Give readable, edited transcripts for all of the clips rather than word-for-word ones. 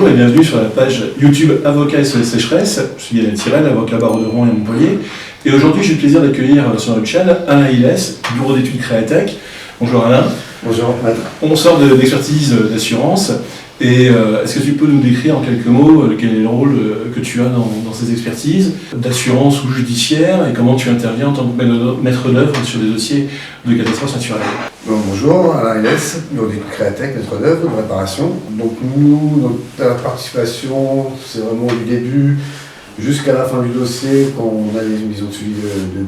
Bonjour et bienvenue sur la page YouTube Avocat SOS Sécheresse. Je suis Yann Tirel, avocat barreau de Rouen et Montpellier. Et aujourd'hui, j'ai le plaisir d'accueillir sur notre chaîne Alain Hilès, bureau d'études Créatech. Bonjour Alain. Bonjour. On sort d'expertise d'assurance. Et est-ce que tu peux nous décrire en quelques mots quel est le rôle que tu as dans ces expertises d'assurance ou judiciaire et comment tu interviens en tant que maître d'œuvre sur des dossiers de catastrophes naturelles? Bonjour, Alain Hilès, bureau d'études Créatech, maître d'œuvre de réparation. Donc nous, notre participation, c'est vraiment du début jusqu'à la fin du dossier quand on a les mises au suivi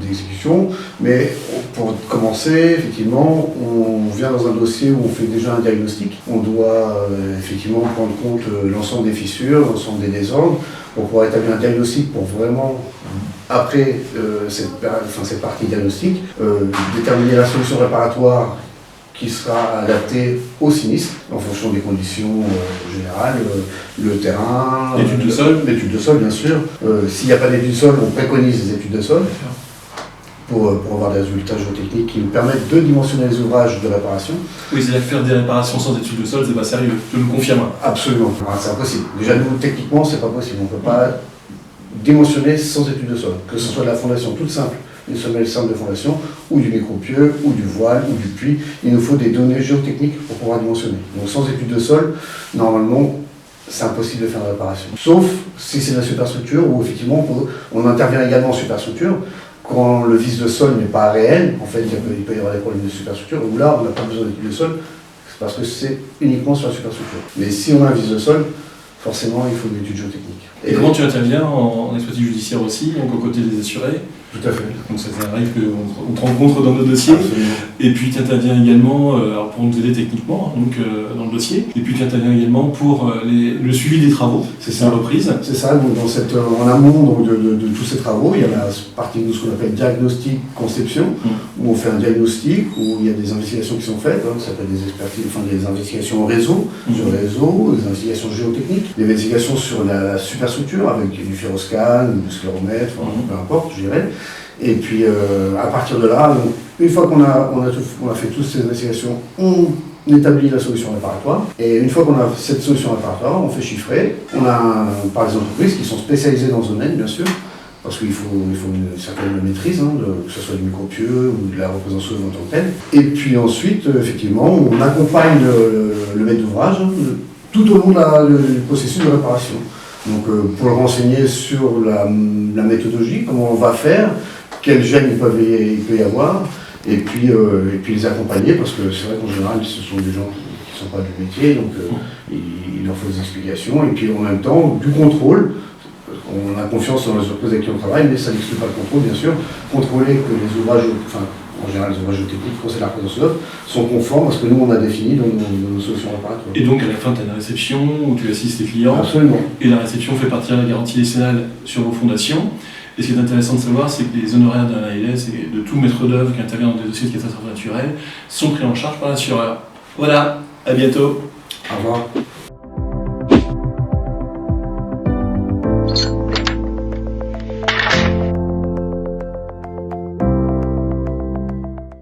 d'exécution. Mais pour commencer, effectivement, on vient dans un dossier où on fait déjà un diagnostic. On doit effectivement prendre compte l'ensemble des fissures, l'ensemble des désordres, pour pouvoir établir un diagnostic pour vraiment, après cette partie diagnostique, déterminer la solution réparatoire qui sera adaptée au sinistre en fonction des conditions générales, le terrain, l'étude de sol bien sûr. S'il n'y a pas d'étude de sol, on préconise des études de sol pour avoir des résultats géotechniques qui nous permettent de dimensionner les ouvrages de réparation. Oui, c'est-à-dire que faire des réparations sans étude de sol, c'est pas sérieux, tu le confirmes? Absolument, c'est impossible. Déjà nous, techniquement, c'est pas possible. On ne peut pas dimensionner sans étude de sol, que ce soit de la fondation toute simple, une semelle simple de fondation, ou du micropieux, ou du voile, ou du puits. Il nous faut des données géotechniques pour pouvoir dimensionner. Donc sans étude de sol, normalement, c'est impossible de faire une réparation. Sauf si c'est de la superstructure, où effectivement on intervient également en superstructure. Quand le vis de sol n'est pas réel, en fait, il peut y avoir des problèmes de superstructure, où là, on n'a pas besoin d'étude de sol, parce que c'est uniquement sur la superstructure. Mais si on a un vis de sol, forcément, il faut une étude géotechnique. Et comment tu interviens en expertise judiciaire aussi, donc aux côtés des assurés? Tout à fait. Donc ça arrive qu'on te rencontre dans nos dossiers. Absolument. Et puis tu interviens également pour nous aider techniquement dans le dossier. Et puis tu interviens également pour le suivi des travaux. C'est ça. La reprise. C'est ça. Donc en amont de tous ces travaux, il y a la partie de ce qu'on appelle diagnostic conception, où on fait un diagnostic, où il y a des investigations qui sont faites. Ça s'appelle des expertises, des investigations au réseau, sur le réseau, des investigations géotechniques, des investigations sur la superstructure avec du ferroscan, du scléromètre, peu importe, je dirais. Et puis à partir de là, donc, une fois qu'on a fait toutes ces investigations, on établit la solution réparatoire. Et une fois qu'on a cette solution réparatoire, on fait chiffrer. On a par les entreprises qui sont spécialisées dans ce domaine, bien sûr, parce qu'il faut une certaine maîtrise, que ce soit du micropieux ou de la représentation en tant que telle. Et puis ensuite, effectivement, on accompagne le maître d'ouvrage tout au long du processus de réparation. Donc pour le renseigner sur la méthodologie, comment on va faire, quels gènes il peut y avoir, et puis les accompagner, parce que c'est vrai qu'en général, ce sont des gens qui ne sont pas du métier, donc il leur faut des explications, et puis en même temps, du contrôle. On a confiance dans les entreprises avec qui on travaille, mais ça n'exclut pas le contrôle, bien sûr. Contrôler que les ouvrages, en général les ouvrages techniques, quand c'est la présence d'œuvre, sont conformes à ce que nous on a défini dans nos solutions réparatoires. Et donc à la fin, tu as une réception où tu assistes tes clients. Absolument. Et la réception fait partie de la garantie décennale sur vos fondations. Et ce qui est intéressant de savoir, c'est que les honoraires d'un ALS et de tout maître d'œuvre qui intervient dans des dossiers de catastrophes naturelles sont pris en charge par l'assureur. Voilà, à bientôt. Au revoir.